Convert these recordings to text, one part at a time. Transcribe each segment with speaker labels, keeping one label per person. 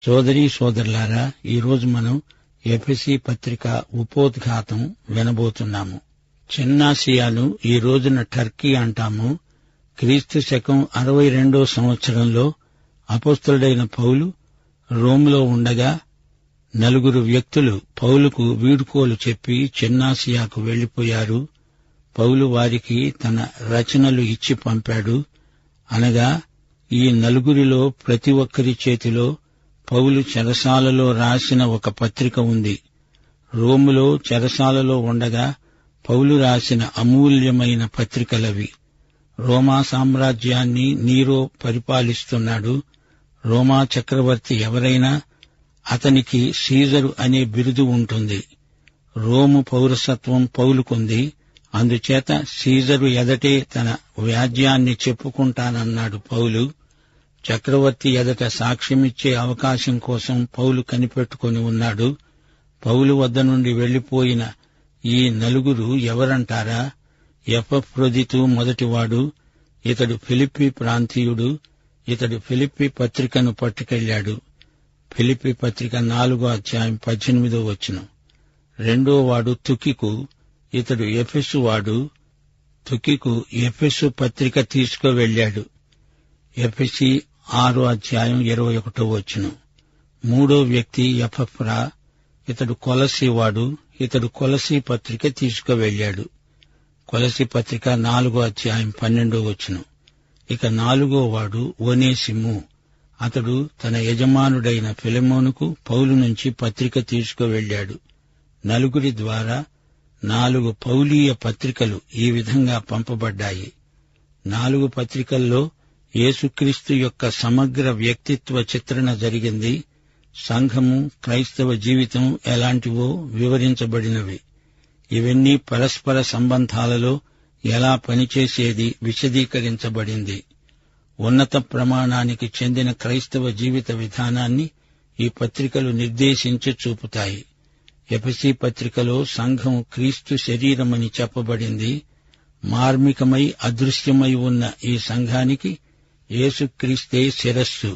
Speaker 1: సోదరీ సోదరులారా, ఈరోజు మనం ఎఫెసీ పత్రిక ఉపోద్ఘాతం వినబోతున్నాము. చిన్నాసియాను ఈ రోజున టర్కీ అంటాము. క్రీస్తు శకం 62 సంవత్సరంలో అపొస్తలుడైన పౌలు రోములో ఉండగా 4 వ్యక్తులు పౌలుకు వీడ్కోలు చెప్పి చిన్నాసియాకు వెళ్లిపోయారు. పౌలు వారికి తన రచనలు ఇచ్చి పంపాడు. అనగా ఈ 4 ప్రతి ఒక్కరి చేతిలో పౌలు చెరసాలలో రాసిన ఒక పత్రిక ఉంది. రోములో చెరసాలలో ఉండగా పౌలు రాసిన అమూల్యమైన పత్రికలవి. రోమా సామ్రాజ్యాన్ని నీరో పరిపాలిస్తున్నాడు. రోమా చక్రవర్తి ఎవరైనా అతనికి సీజరు అనే బిరుదు ఉంటుంది. రోము పౌరసత్వం పౌలుకుంది. అందుచేత సీజరు ఎదటే తన వ్యాజ్యాన్ని చెప్పుకుంటానన్నాడు పౌలు. చక్రవర్తి ఎదట సాక్ష్యమిచ్చే అవకాశం కోసం పౌలు కనిపెట్టుకుని ఉన్నాడు. పౌలు వద్ద నుండి వెళ్లిపోయిన ఈ 4 ఎవరంటారా? ఎపఫ్రొదితు మొదటివాడు. ఇతడు ఫిలిప్పీ ప్రాంతీయుడు. ఇతడు ఫిలిప్పీ పత్రికను పట్టుకెళ్లాడు. ఫిలిప్పీ పత్రిక 4:18. రెండోవాడు తుకికు. ఇతడు ఎఫెసు వాడు. తుకికు ఎఫెసు పత్రిక తీసుకువెళ్లాడు. ఎఫెసీ 6:21. మూడో వ్యక్తి ఎపఫ్రా. ఇతడు కొలసీ వాడు. ఇతడు కొలసీ పత్రిక తీసుకువెళ్లాడు. కొలసీ పత్రిక 4:12. ఇక 4వాడు ఒనేసిము. అతడు తన యజమానుడైన ఫిలెమోనుకు పౌలు నుంచి పత్రిక తీసుకువెళ్లాడు. 4 ద్వారా 4 పౌలీయ పత్రికలు ఈ విధంగా పంపబడ్డాయి. 4 పత్రికల్లో యేసుక్రీస్తు యొక్క సమగ్ర వ్యక్తిత్వ చిత్రణ జరిగింది. సంఘము, క్రైస్తవ జీవితం ఎలాంటివో వివరించబడినవి. ఇవన్నీ పరస్పర సంబంధాలలో ఎలా పనిచేసేది విశదీకరించబడింది. ఉన్నత ప్రమాణానికి చెందిన క్రైస్తవ జీవిత విధానాన్ని ఈ పత్రికలు నిర్దేశించి చూపుతాయి. ఎఫెసీ పత్రికలో సంఘం క్రీస్తు శరీరమని చెప్పబడింది. మార్మికమై అదృశ్యమై ఉన్న ఈ సంఘానికి యేసుక్రీస్తే శిరస్సు.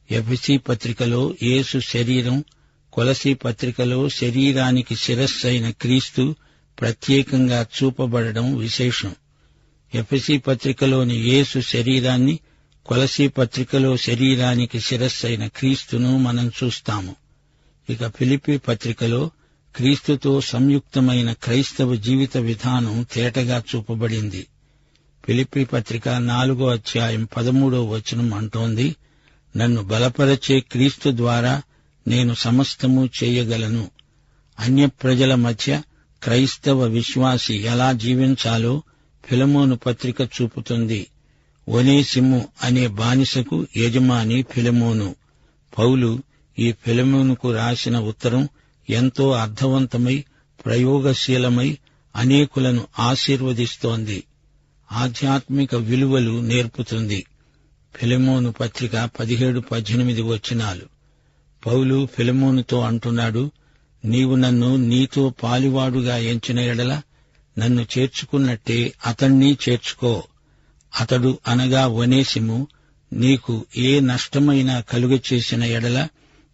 Speaker 1: ఎఫెసీ పత్రికలో యేసు శరీరం, కొలసీ పత్రికలో శరీరానికి శిరస్సైన క్రీస్తు ప్రత్యేకంగా చూపబడడం విశేషం. ఎఫెసీ పత్రికలోని యేసు శరీరాన్ని, కొలసీ పత్రికలో శరీరానికి శిరస్సైన క్రీస్తును మనం చూస్తాము. ఇక ఫిలిప్పీ పత్రికలో క్రీస్తుతో సంయుక్తమైన క్రైస్తవ జీవిత విధానం తేటగా చూపబడింది. ఫిలిప్పీ పత్రిక 4:13 అంటోంది, నన్ను బలపరచే క్రీస్తు ద్వారా నేను సమస్తము చేయగలను. అన్య ప్రజల మధ్య క్రైస్తవ విశ్వాసి ఎలా జీవించాలో ఫిలెమోను పత్రిక చూపుతుంది. ఒనేసిము అనే బానిసకు యజమాని ఫిలెమోను. పౌలు ఈ ఫిలెమోనుకు రాసిన ఉత్తరం ఎంతో అర్థవంతమై, ప్రయోగశీలమై అనేకులను ఆశీర్వదిస్తోంది. ఆధ్యాత్మిక విలువలు నేర్పుతుంది. ఫిలెమోను పత్రిక 17-18. పౌలు ఫిలెమోనుతో అంటున్నాడు, నీవు నన్ను నీతో పాలివాడుగా ఎంచిన ఎడల నన్ను చేర్చుకున్నట్టే అతణ్ణి చేర్చుకో. అతడు అనగా ఒనేసిము నీకు ఏ నష్టమైనా కలుగచేసిన ఎడల,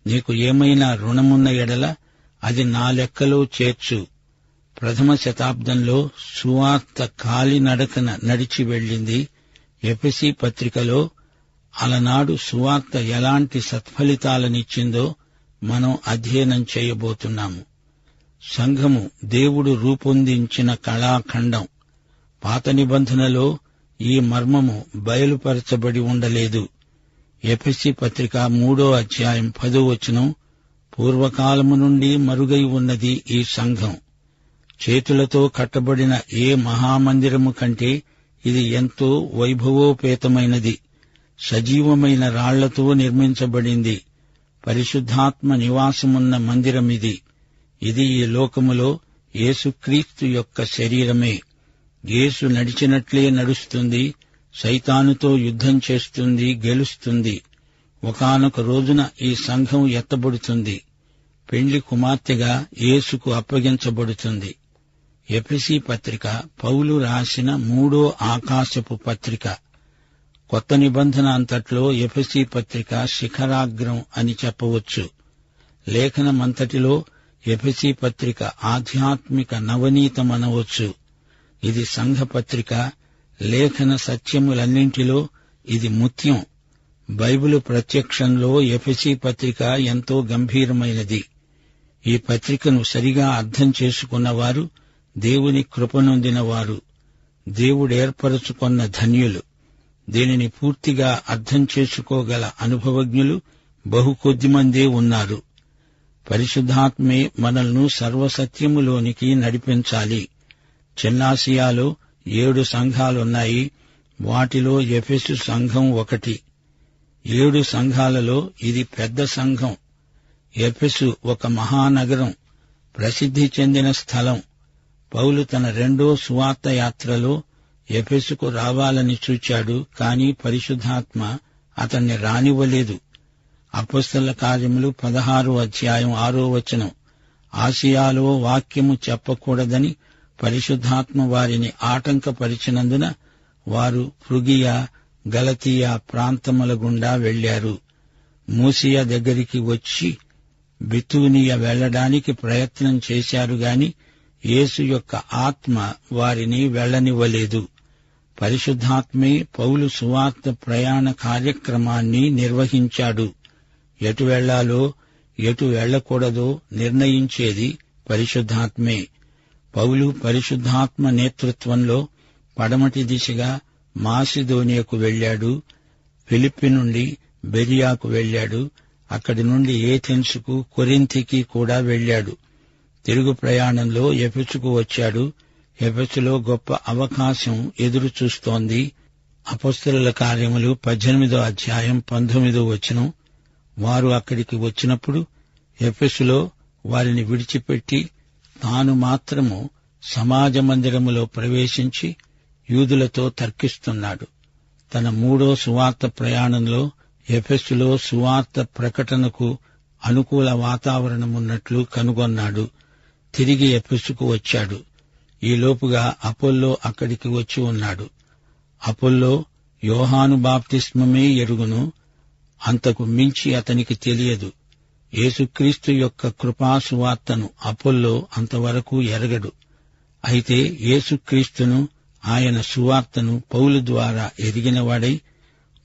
Speaker 1: నీకు ఏమైనా రుణమున్న ఎడల అది నా లెక్కలో చేర్చు. ప్రథమ శతాబ్దంలో సువార్త కాలినడకన నడిచి వెళ్ళింది. ఎఫెసీ పత్రికలో అలనాడు సువార్త ఎలాంటి సత్ఫలితాలనిచ్చిందో మనం అధ్యయనం చేయబోతున్నాము. సంఘము దేవుడు రూపొందించిన కళాఖండం. పాత నిబంధనలో ఈ మర్మము బయలుపరచబడి ఉండలేదు. ఎఫెసీ పత్రిక 3:10. పూర్వకాలము నుండి మరుగై ఉన్నది ఈ సంఘం. చేతులతో కట్టబడిన ఏ మహామందిరము కంటే ఇది ఎంతో వైభవోపేతమైనది. సజీవమైన రాళ్లతో నిర్మించబడింది. పరిశుద్ధాత్మ నివాసమున్న మందిరమిది. ఇది ఈ లోకములో యేసుక్రీస్తు యొక్క శరీరమే. యేసు నడిచినట్లే నడుస్తుంది. సైతానుతో యుద్ధం చేస్తుంది, గెలుస్తుంది. ఒకానొక రోజున ఈ సంఘం ఎత్తబడుతుంది. పెండ్లి కుమార్తెగా యేసుకు అప్పగించబడుతుంది. ఎఫెసీ పత్రిక పౌలు రాసిన 3వ ఆకాశపు పత్రిక. కొత్త నిబంధన అంతట్లో ఎఫెసీ పత్రిక శిఖరాగ్రం అని చెప్పవచ్చు. లేఖనమంతటిలో ఎఫెసీ పత్రిక ఆధ్యాత్మిక నవనీతమనవచ్చు. ఇది సంఘపత్రిక. లేఖన సత్యములన్నింటిలో ఇది ముత్యం. బైబిలు ప్రత్యక్షంలో ఎఫెసీ పత్రిక ఎంతో గంభీరమైనది. ఈ పత్రికను సరిగా అర్థం చేసుకున్నవారు దేవుని కృపనొందినవారు, దేవుడేర్పరచుకొన్న ధన్యులు. దీనిని పూర్తిగా అర్థం చేసుకోగల అనుభవజ్ఞులు బహు కొద్దిమందే ఉన్నారు. పరిశుద్ధాత్మే మనల్ని సర్వసత్యములోనికి నడిపించాలి. చిన్నాసియాలో 7 సంఘాలున్నాయి. వాటిలో ఎఫెసు సంఘం ఒకటి. 7 సంఘాలలో ఇది పెద్ద సంఘం. ఎఫెసు ఒక మహానగరం, ప్రసిద్ధి చెందిన స్థలం. పౌలు తన 2వ సువార్త యాత్రలో ఎఫెసుకు రావాలని చూచాడు. కాని పరిశుద్ధాత్మ అతన్ని రానివ్వలేదు. అపొస్తలుల కార్యములు 16వ అధ్యాయం 6వ వచనం. ఆసియాలో వాక్యము చెప్పకూడదని పరిశుద్ధాత్మ వారిని ఆటంకపరిచినందున వారు ఫ్రుగియా, గలతీయ ప్రాంతముల గుండా వెళ్లారు. మూసియా దగ్గరికి వచ్చి బితూనియ వెళ్లడానికి ప్రయత్నం చేశారు గాని యేసు యొక్క ఆత్మ వారిని వెళ్లనివ్వలేదు. పరిశుద్ధాత్మే పౌలు సువార్త ప్రయాణ కార్యక్రమాన్ని నిర్వహించాడు. ఎటు వెళ్లాలో ఎటు వెళ్లకూడదో నిర్ణయించేది పరిశుద్ధాత్మే. పౌలు పరిశుద్ధాత్మ నేతృత్వంలో పడమటి దిశగా మాసిదోనియకు వెళ్లాడు. ఫిలిప్పి నుండి బెరియాకు వెళ్లాడు. అక్కడి నుండి ఏథెన్సుకు, కొరింథీకి కూడా వెళ్లాడు. తిరుగు ప్రయాణంలో ఎఫెసుకు వచ్చాడు. ఎఫెసులో గొప్ప అవకాశం ఎదురు చూస్తోంది. అపొస్తలుల కార్యములు 18వ అధ్యాయం 19వ వచనం. వారు అక్కడికి వచ్చినప్పుడు ఎఫెసులో వారిని విడిచిపెట్టి తాను మాత్రము సమాజ మందిరములో ప్రవేశించి యూదులతో తర్కిస్తున్నాడు. తన 3వ సువార్త ప్రయాణంలో ఎఫెసులో సువార్త ప్రకటనకు అనుకూల వాతావరణమున్నట్లు కనుగొన్నాడు. తిరిగి ఎఫెసుకు వచ్చాడు. ఈలోపుగా అపొల్లో అక్కడికి వచ్చి ఉన్నాడు. అపొల్లో యోహాను బాప్తిస్మమే ఎరుగును, అంతకు మించి అతనికి తెలియదు. యేసుక్రీస్తు యొక్క కృపాసువార్తను అపొల్లో అంతవరకు ఎరగడు. అయితే యేసుక్రీస్తును, ఆయన సువార్తను పౌలు ద్వారా ఎరిగినవాడై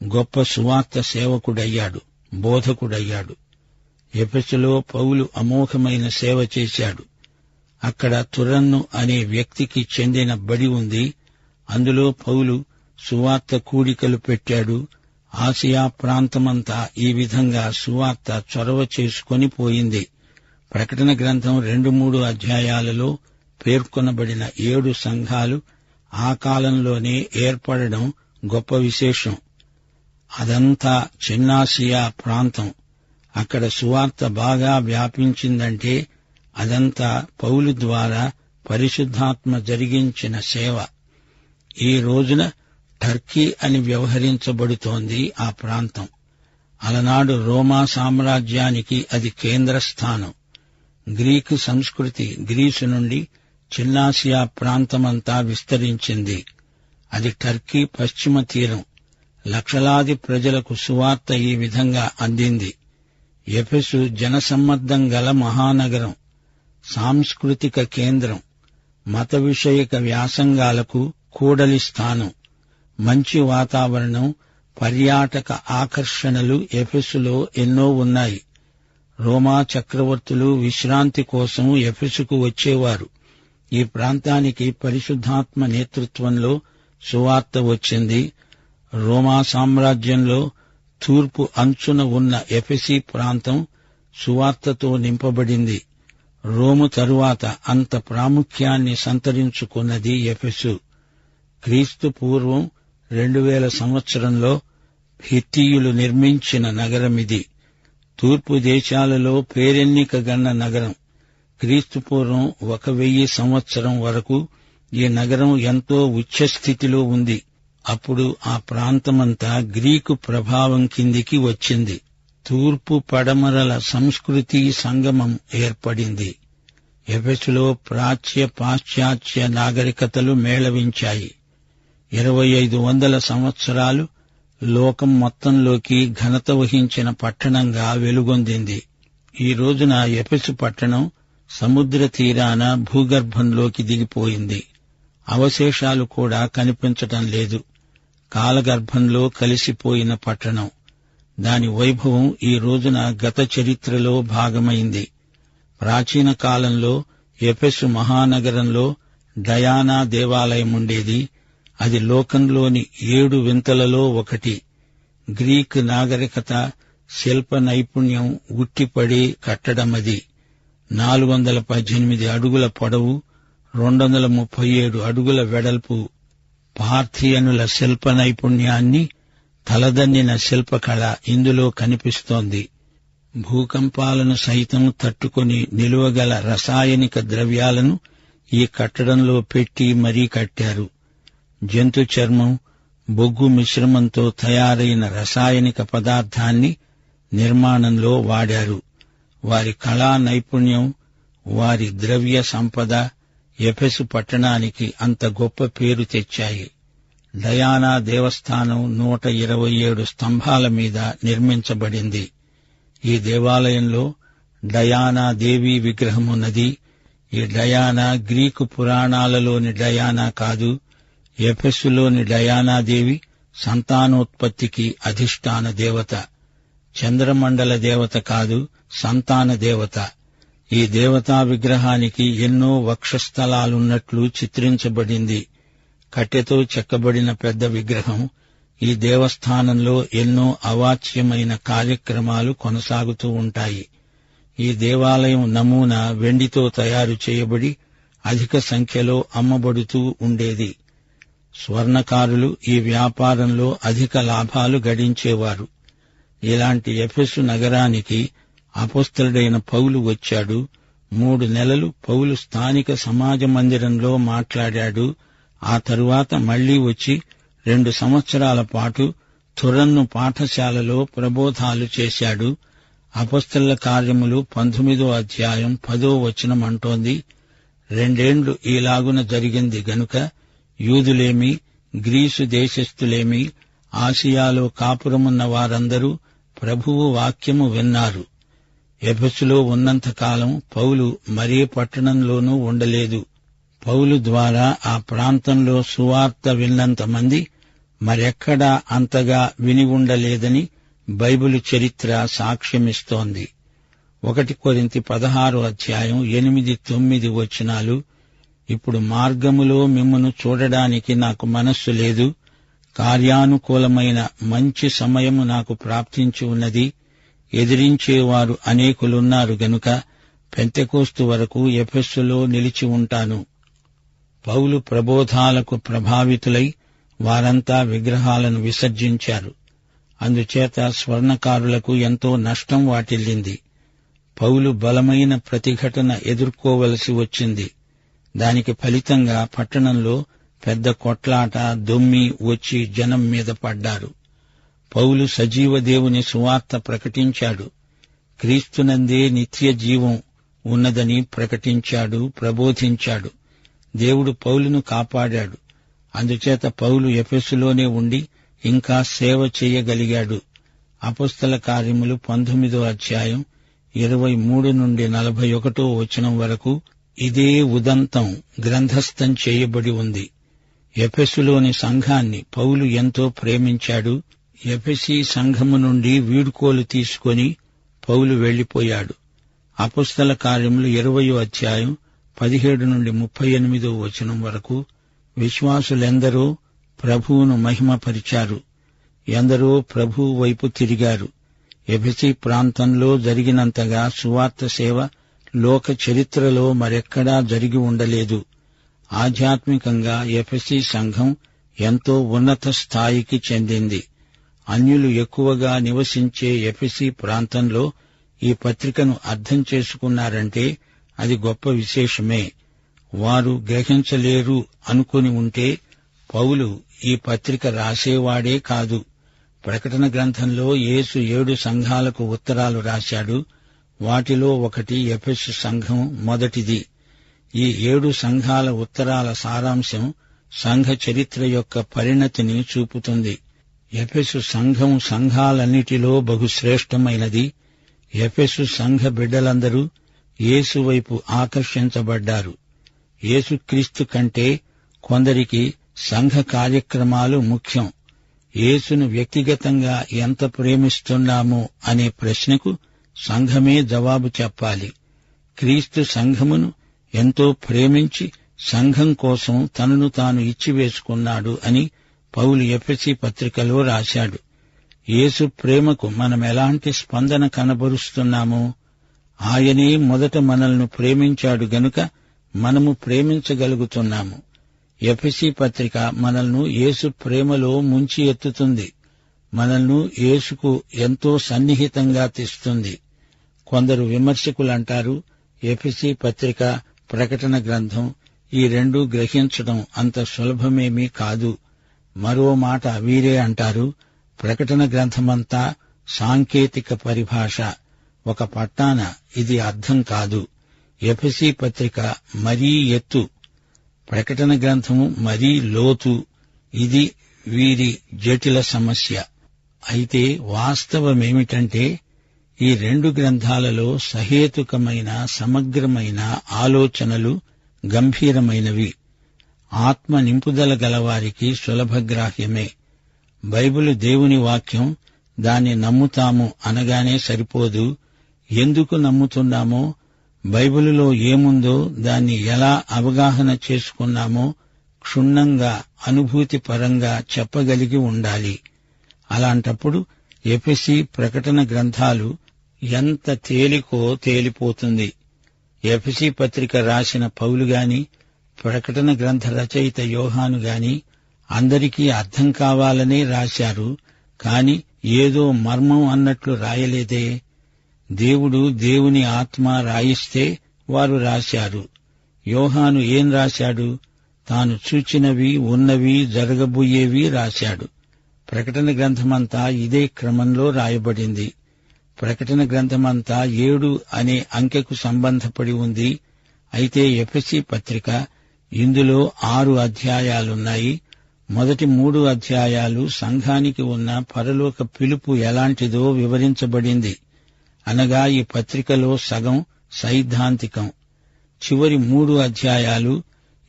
Speaker 1: గొప్ప సువార్త సేవకుడయ్యాడు, బోధకుడయ్యాడు. ఎఫెసులో పౌలు అమోఘమైన సేవ చేశాడు. అక్కడ తురన్ను అనే వ్యక్తికి చెందిన బడి ఉంది. అందులో పౌలు సువార్త కూడికలు పెట్టాడు. ఆసియా ప్రాంతమంతా ఈ విధంగా సువార్త చొరవ చేసుకొని పోయింది. ప్రకటన గ్రంథం 2-3 అధ్యాయాలలో పేర్కొనబడిన 7 సంఘాలు ఆ కాలంలోనే ఏర్పడడం గొప్ప విశేషం. అదంతా చిన్నాసియా ప్రాంతం. అక్కడ సువార్త బాగా వ్యాపించిందంటే అదంతా పౌలు ద్వారా పరిశుద్ధాత్మ జరిగించిన సేవ. ఈ రోజున టర్కీ అని వ్యవహరించబడుతోంది ఆ ప్రాంతం. అలనాడు రోమా సామ్రాజ్యానికి అది కేంద్రస్థానం. గ్రీకు సంస్కృతి గ్రీసు నుండి చిన్నాసియా ప్రాంతమంతా విస్తరించింది. అది టర్కీ పశ్చిమ తీరం. లక్షలాది ప్రజలకు సువార్త ఈ విధంగా అందింది. ఎఫెసు జనసమ్మర్దం గల మహానగరం, సాంస్కృతిక కేంద్రం, మత విషయక వ్యాసంగాలకు కూడలి స్థానం. మంచి వాతావరణం, పర్యాటక ఆకర్షణలు ఎఫెసులో ఎన్నో ఉన్నాయి. రోమా చక్రవర్తులు విశ్రాంతి కోసం ఎఫెసుకు వచ్చేవారు. ఈ ప్రాంతానికి పరిశుద్ధాత్మ నేతృత్వంలో సువార్త వచ్చింది. రోమా సామ్రాజ్యంలో తూర్పు అంచున ఉన్న ఎఫెసీ ప్రాంతం సువార్తతో నింపబడింది. రోము తరువాత అంత ప్రాముఖ్యాన్ని సంతరించుకున్నది ఎఫెసు. క్రీస్తు పూర్వం 2000 సంవత్సరంలో హిత్తీయులు నిర్మించిన నగరమిది. తూర్పు దేశాలలో పేరెన్నికగన్న నగరం. క్రీస్తు పూర్వం 1000 సంవత్సరం వరకు ఈ నగరం ఎంతో ఉచ్చస్థితిలో ఉంది. అప్పుడు ఆ ప్రాంతమంతా గ్రీకు ప్రభావం కిందికి వచ్చింది. తూర్పు పడమరల సంస్కృతి సంగమం ఏర్పడింది. ఎఫెసులో ప్రాచ్య పాశ్చాత్య నాగరికతలు మేళవించాయి. 2500 సంవత్సరాలు లోకం మొత్తంలోకి ఘనత వహించిన పట్టణంగా వెలుగొందింది. ఈ రోజున ఎఫెసు పట్టణం సముద్ర తీరాన భూగర్భంలోకి దిగిపోయింది. అవశేషాలు కూడా కనిపించటం లేదు. కాలగర్భంలో కలిసిపోయిన పట్టణం. దాని వైభవం ఈ రోజున గత చరిత్రలో భాగమైంది. ప్రాచీన కాలంలో ఎఫెసు మహానగరంలో డయానా దేవాలయముండేది. అది లోకంలోని 7 వింతలలో ఒకటి. గ్రీక్ నాగరికత, శిల్ప నైపుణ్యం ఉట్టిపడి కట్టడమది. 418 అడుగుల పొడవు, 237 అడుగుల వెడల్పు. పార్థియనుల శిల్ప నైపుణ్యాన్ని తలదన్నిన శిల్పకళ ఇందులో కనిపిస్తోంది. భూకంపాలను సైతం తట్టుకుని నిలువగల రసాయనిక ద్రవ్యాలను ఈ కట్టడంలో పెట్టి మరీ కట్టారు. జంతు చర్మం, బొగ్గు మిశ్రమంతో తయారైన రసాయనిక పదార్థాన్ని నిర్మాణంలో వాడారు. వారి కళా నైపుణ్యం, వారి ద్రవ్య సంపద ఎఫెసు పట్టణానికి అంత గొప్ప పేరు తెచ్చాయి. డయానా దేవస్థానం 127 స్తంభాల మీద నిర్మించబడింది. ఈ దేవాలయంలో డయానా దేవీ విగ్రహమున్నది. ఈ డయానా గ్రీకు పురాణాలలోని డయానా కాదు. ఎఫెసులోని డయానాదేవి సంతానోత్పత్తికి అధిష్టాన దేవత. చంద్రమండల దేవత కాదు, సంతాన దేవత. ఈ దేవతా విగ్రహానికి ఎన్నో వక్షస్థలాలున్నట్లు చిత్రించబడింది. కట్టెతో చెక్కబడిన పెద్ద విగ్రహం. ఈ దేవస్థానంలో ఎన్నో అవాచ్యమైన కార్యక్రమాలు కొనసాగుతూ ఉంటాయి. ఈ దేవాలయం నమూనా వెండితో తయారు చేయబడి అధిక సంఖ్యలో అమ్మబడుతూ ఉండేది. స్వర్ణకారులు ఈ వ్యాపారంలో అధిక లాభాలు గడించేవారు. ఇలాంటి ఎఫెసు నగరానికి అపొస్తలుడైన పౌలు వచ్చాడు. 3 నెలలు పౌలు స్థానిక సమాజ మందిరంలో మాట్లాడాడు. ఆ తరువాత మళ్లీ వచ్చి 2 సంవత్సరాల పాటు తురన్ను పాఠశాలలో ప్రబోధాలు చేశాడు. అపొస్తలుల కార్యములు 19వ అధ్యాయం 10వ వచనం అంటోంది, 2 ఏండ్లు ఈలాగున జరిగింది గనుక యూదులేమి, గ్రీసు దేశస్థులేమి, ఆసియాలో కాపురమున్న వారందరూ ప్రభువు వాక్యము విన్నారు. ఎఫెసులో ఉన్నంతకాలం పౌలు మరే పట్టణంలోనూ ఉండలేదు. పౌలు ద్వారా ఆ ప్రాంతంలో సువార్త విన్నంతమంది మరెక్కడా అంతగా విని ఉండలేదని బైబిలు చరిత్ర సాక్ష్యమిస్తోంది. 1 కొరింథీ 16వ అధ్యాయం 8-9 వచనాలు. ఇప్పుడు మార్గములో మిమ్మును చూడడానికి నాకు మనస్సు లేదు. కార్యానుకూలమైన మంచి సమయము నాకు ప్రాప్తించి ఉన్నది. ఎదిరించేవారు అనేకులున్నారు గనుక పెంతెకోస్తు వరకు ఎఫెస్సులో నిలిచి ఉంటాను. పౌలు ప్రబోధాలకు ప్రభావితులై వారంతా విగ్రహాలను విసర్జించారు. అందుచేత స్వర్ణకారులకు ఎంతో నష్టం వాటిల్లింది. పౌలు బలమైన ప్రతిఘటన ఎదుర్కోవలసి వచ్చింది. దానికి ఫలితంగా పట్టణంలో పెద్ద కొట్లాట, దొమ్మి వచ్చి జనం మీద పడ్డారు. పౌలు సజీవ దేవుని సువార్త ప్రకటించాడు. క్రీస్తునందే నిత్య జీవం ఉన్నదని ప్రకటించాడు, ప్రబోధించాడు. దేవుడు పౌలును కాపాడాడు. అందుచేత పౌలు ఎఫెసులోనే ఉండి ఇంకా సేవ చేయగలిగాడు. అపొస్తల కార్యములు 19వ అధ్యాయం 23-41 వచనం వరకు ఇదే ఉదంతం గ్రంథస్థం చేయబడి ఉంది. ఎఫెసులోని సంఘాన్ని పౌలు ఎంతో ప్రేమించాడు. ఎఫెసీ సంఘము నుండి వీడ్కోలు తీసుకొని పౌలు వెళ్లిపోయాడు. అపొస్తల కార్యములు 20వ అధ్యాయం 17-38 వచనం వరకు విశ్వాసులెందరో ప్రభువును మహిమపరిచారు. ఎందరో ప్రభువు వైపు తిరిగారు. ఎఫెసీ ప్రాంతంలో జరిగినంతగా సువార్త సేవ లోక చరిత్రలో మరెక్కడా జరిగి ఉండలేదు. ఆధ్యాత్మికంగా ఎఫెసీ సంఘం ఎంతో ఉన్నత స్థాయికి చెందింది. అన్యులు ఎక్కువగా నివసించే ఎఫెసీ ప్రాంతంలో ఈ పత్రికను అర్థం చేసుకున్నారంటే అది గొప్ప విశేషమే. వారు గ్రహించలేరు అనుకుని ఉంటే పౌలు ఈ పత్రిక రాసేవాడే కాదు. ప్రకటన గ్రంథంలో యేసు 7 సంఘాలకు ఉత్తరాలు రాశాడు. వాటిలో ఒకటి ఎఫెసు సంఘం మొదటిది. ఈ 7 సంఘాల ఉత్తరాల సారాంశం సంఘ చరిత్ర యొక్క పరిణతిని చూపుతుంది. ఎఫెసు సంఘం సంఘాలన్నిటిలో బహుశ్రేష్టమైనది. ఎఫెసు సంఘ బిడ్డలందరూ యేసు వైపు ఆకర్షించబడ్డారు. యేసుక్రీస్తు కంటే కొందరికి సంఘ కార్యక్రమాలు ముఖ్యం. యేసును వ్యక్తిగతంగా ఎంత ప్రేమిస్తున్నామో అనే ప్రశ్నకు సంఘమే జవాబు చెప్పాలి. క్రీస్తు సంఘమును ఎంతో ప్రేమించి సంఘం కోసం తనను తాను ఇచ్చివేసుకున్నాడు అని పౌలు ఎఫెసీ పత్రికలో రాశాడు. యేసు ప్రేమకు మనమెలాంటి స్పందన కనబరుస్తున్నామో, ఆయనే మొదట మనల్ని ప్రేమించాడు గనుక మనము ప్రేమించగలుగుతున్నాము. ఎఫెసీ పత్రిక మనల్ని యేసు ప్రేమలో ముంచి ఎత్తుతుంది. మనల్ని యేసుకు ఎంతో సన్నిహితంగా తెస్తుంది. కొందరు విమర్శకులంటారు, ఎఫెసీ పత్రిక, ప్రకటన గ్రంథం ఈ రెండూ గ్రహించడం అంత సులభమేమీ కాదు. మరో మాట వీరే అంటారు, ప్రకటన గ్రంథమంతా సాంకేతిక పరిభాష, ఒక పట్టాన ఇది అర్థం కాదు. ఎఫెసీ పత్రిక మరీ ఎత్తు, ప్రకటన గ్రంథము మరీ లోతు. ఇది వీరి జటిల సమస్య. అయితే వాస్తవమేమిటంటే ఈ రెండు గ్రంథాలలో సహేతుకమైన సమగ్రమైన ఆలోచనలు గంభీరమైనవి. ఆత్మ నింపుదల గలవారికి సులభగ్రాహ్యమే. బైబిలు దేవుని వాక్యం, దాన్ని నమ్ముతాము అనగానే సరిపోదు. ఎందుకు నమ్ముతున్నామో, బైబిలులో ఏముందో దాన్ని ఎలా అవగాహన చేసుకున్నామో క్షుణ్ణంగా అనుభూతిపరంగా చెప్పగలిగి ఉండాలి. అలాంటప్పుడు ఎఫెసీ, ప్రకటన గ్రంథాలు ఎంత తేలికో తేలిపోతుంది. ఎఫెసీ పత్రిక రాసిన పౌలు గాని, ప్రకటన గ్రంథ రచయిత యోహాను గాని అందరికీ అర్థం కావాలనే రాశారు. కాని ఏదో మర్మం అన్నట్లు రాయలేదే. దేవుడు, దేవుని ఆత్మ రాయిస్తే వారు రాశారు. యోహాను ఏం రాశాడు? తాను చూచినవి, ఉన్నవి, జరగబోయేవి రాశాడు. ప్రకటన గ్రంథమంతా ఇదే క్రమంలో రాయబడింది. ప్రకటన గ్రంథమంతా 7 అనే అంకెకు సంబంధపడి ఉంది. అయితే ఎఫెసీ పత్రిక, ఇందులో 6 అధ్యాయాలున్నాయి. మొదటి 3 అధ్యాయాలు సంఘానికి ఉన్న పరలోక పిలుపు ఎలాంటిదో వివరించబడింది. అనగా ఈ పత్రికలో సగం సైద్ధాంతికం. చివరి 3 అధ్యాయాలు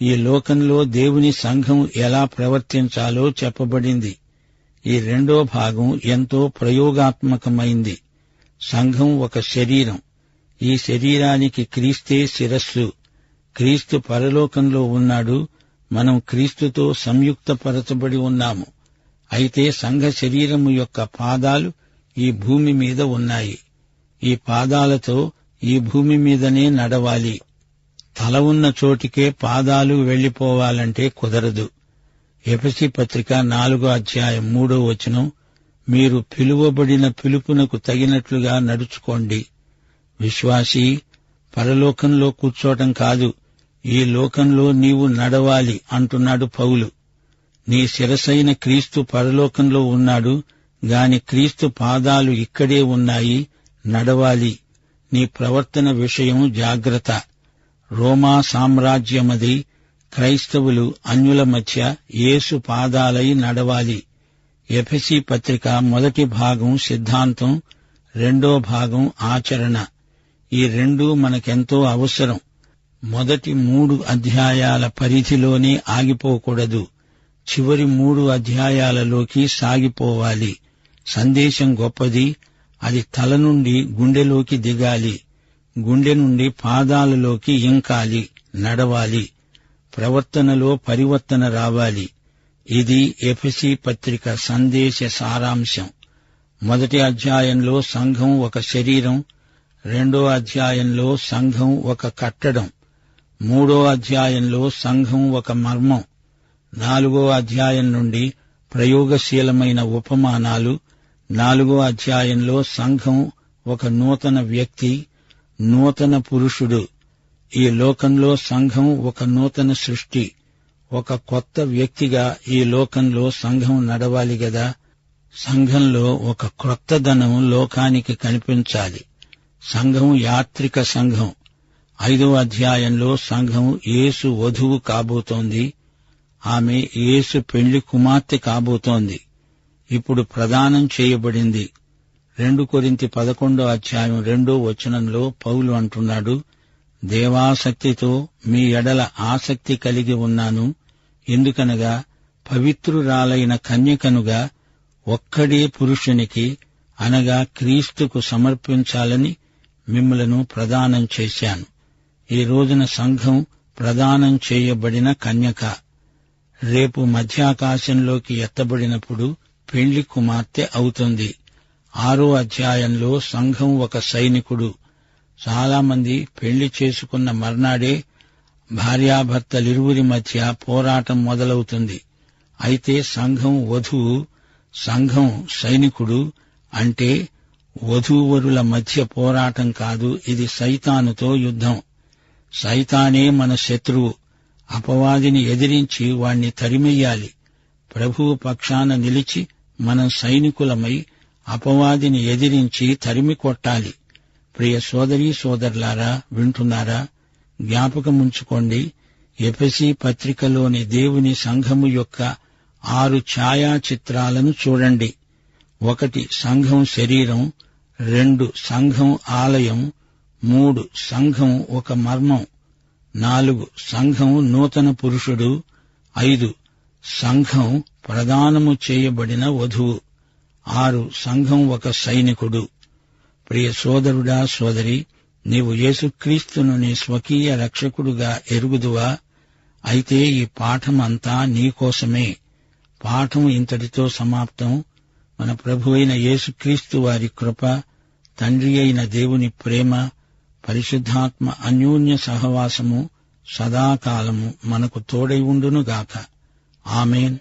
Speaker 1: ఈ లోకంలో దేవుని సంఘం ఎలా ప్రవర్తించాలో చెప్పబడింది. ఈ రెండో భాగం ఎంతో ప్రయోగాత్మకమైంది. సంఘం ఒక శరీరం. ఈ శరీరానికి క్రీస్తే శిరస్సు. క్రీస్తు పరలోకంలో ఉన్నాడు. మనం క్రీస్తుతో సంయుక్తపరచబడి ఉన్నాము. అయితే సంఘ శరీరము యొక్క పాదాలు ఈ భూమి మీద ఉన్నాయి. ఈ పాదాలతో ఈ భూమి మీదనే నడవాలి. తల ఉన్న చోటికే పాదాలు వెళ్లిపోవాలంటే కుదరదు. ఎఫెసీ పత్రిక 4వ అధ్యాయం 3వ వచనం, మీరు పిలువబడిన పిలుపునకు తగినట్లుగా నడుచుకోండి. విశ్వాసీ, పరలోకంలో కూర్చోవటం కాదు, ఈ లోకంలో నీవు నడవాలి అంటున్నాడు పౌలు. నీ శిరసైన క్రీస్తు పరలోకంలో ఉన్నాడు గాని క్రీస్తు పాదాలు ఇక్కడే ఉన్నాయి. నడవాలి. నీ ప్రవర్తన విషయం జాగ్రత్త. రోమా సామ్రాజ్యమది. క్రైస్తవులు అన్యుల మధ్య యేసు పాదాలై నడవాలి. ఎఫెసీ పత్రిక మొదటి భాగం సిద్ధాంతం, రెండో భాగం ఆచరణ. ఈ రెండూ మనకెంతో అవసరం. మొదటి 3 అధ్యాయాల పరిధిలోనే ఆగిపోకూడదు. చివరి 3 అధ్యాయాలలోకి సాగిపోవాలి. సందేశం గొప్పది. అది తల నుండి గుండెలోకి దిగాలి. గుండె నుండి పాదాలలోకి ఇంకాలి, నడవాలి. ప్రవర్తనలో పరివర్తన రావాలి. ఇది ఎఫెసీ పత్రిక సందేశ సారాంశం. మొదటి అధ్యాయంలో సంఘం ఒక శరీరం, రెండో అధ్యాయంలో సంఘం ఒక కట్టడం, 3వ అధ్యాయంలో సంఘం ఒక మర్మం, 4వ అధ్యాయం నుండి ప్రయోగశీలమైన ఉపమానాలు, 4వ అధ్యాయంలో సంఘం ఒక నూతన వ్యక్తి, నూతన పురుషుడు. ఈ లోకంలో సంఘం ఒక నూతన సృష్టి. ఒక కొత్త వ్యక్తిగా ఈ లోకంలో సంఘం నడవాలి గదా. సంఘంలో ఒక క్రొత్తదనం లోకానికి కనిపించాలి. సంఘం యాత్రిక సంఘం. 5వ అధ్యాయంలో సంఘం యేసు వధువు కాబోతోంది. ఆమె యేసు పెళ్లి కుమార్తె కాబోతోంది. ఇప్పుడు ప్రదానం చేయబడింది. 2 కొరింథీ 11:2 పౌలు అంటున్నాడు, దేవాసక్తితో మీ ఎడల ఆసక్తి కలిగి ఉన్నాను. ఎందుకనగా పవిత్రురాలైన కన్యకనుగా ఒక్కడే పురుషునికి అనగా క్రీస్తుకు సమర్పించాలని మిమ్ములను ప్రదానం చేశాను. ఈ రోజున సంఘం ప్రదానం చేయబడిన కన్యక. రేపు మధ్యాకాశంలోకి ఎత్తబడినప్పుడు పెండ్లి కుమార్తె అవుతుంది. 6వ అధ్యాయంలో సంఘం ఒక సైనికుడు. చాలామంది పెళ్లి చేసుకున్న మర్నాడే భార్యాభర్తలిరువురి మధ్య పోరాటం మొదలవుతుంది. అయితే సంఘం వధువు, సంఘం సైనికుడు. అంటే వధూవరుల మధ్య పోరాటం కాదు, ఇది సైతానుతో యుద్ధం. సైతానే మన శత్రువు. అపవాదిని ఎదిరించి వాణ్ణి తరిమెయ్యాలి. ప్రభువు పక్షాన నిలిచి మనం సైనికులమై అపవాదిని ఎదిరించి తరిమి కొట్టాలి. ప్రియ సోదరీ సోదరులారా, వింటున్నారా? జ్ఞాపకముంచుకోండి, ఎఫెసీ పత్రికలోని దేవుని సంఘము యొక్క 6 ఛాయాచిత్రాలను చూడండి. 1 సంఘం శరీరం, 2 సంఘం ఆలయం, 3 సంఘం ఒక మర్మం, 4 సంఘం నూతన పురుషుడు, 5 సంఘం ప్రదానము చేయబడిన వధువు, 6 సంఘం ఒక సైనికుడు. ప్రియ సోదరుడా, సోదరి, నీవు యేసుక్రీస్తును నీ స్వకీయ రక్షకుడుగా ఎరుగుదువా? అయితే ఈ పాఠమంతా నీకోసమే. పాఠం ఇంతటితో సమాప్తం. మన ప్రభువైన యేసుక్రీస్తు వారి కృప, తండ్రి అయిన దేవుని ప్రేమ, పరిశుద్ధాత్మ అన్యోన్య సహవాసము సదాకాలము మనకు తోడై ఉండునుగాక. ఆమేన్.